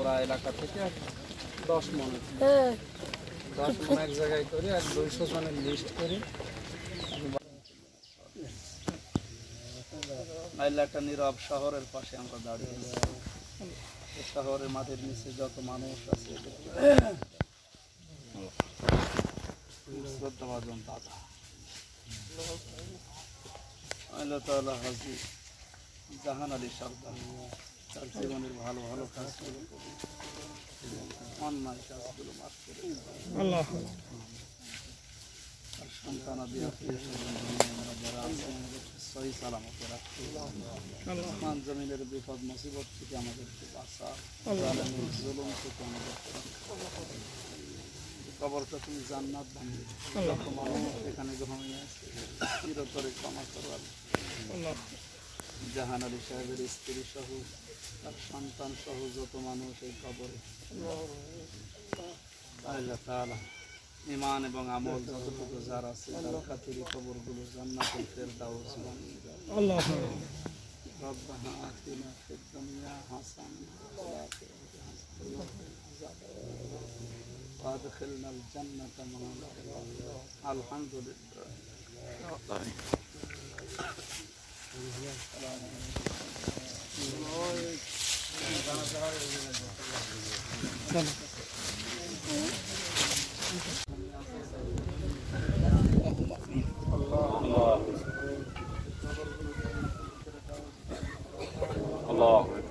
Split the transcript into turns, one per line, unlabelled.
পুরা এলাকা থেকে 10 মণ 10 মণ এক জায়গায় করে আর 200 জনের লিস্ট করে একটা নীরব শহরের পাশে আমরা দাঁড়িয়ে আছি। শহরের মাটির নিচে যত মানুষ আছে শ্রদ্ধাভাজন দাদা আল্লাহ হাজি জাহান আলী সরকার তার জীবনের ভালো ভালো কাজগুলো করে অন্যায় কাজগুলো মাফ করে তার সন্তানাদি আত্মীয় স্বজন আমরা যারা আছে আমাদের সহি সালামতে রাখতে মান জমিনের বিপদ মুসিবত থেকে আমাদেরকে বাঁচা জালেমের জুলুম থেকে আমাদেরকে কবরটা তুমি জান্নাত বানিয়ে যত মানুষ এখানে ঘুমিয়ে আছে চিরতরে ক্ষমা করবার জাহান আলী সাহেবের স্ত্রী সহ তার সন্তান সহ যত মানুষ এই কবরে আল্লাহ তাআলা ঈমান এবং আমল যতটুকু যার আছে তার খাতিরে কবরগুলো জান্নাতুল ফেরদাউস বানিয়ে দাও আল্লাহ রব্বানা আতিনা ফিদ দুনিয়া হাসানাতাও ওয়া ফিল আখিরাতি হাসানাতাও ওয়া আদখিলনাল জান্নাতা মা আলহামদুলিল্লাহ
Allah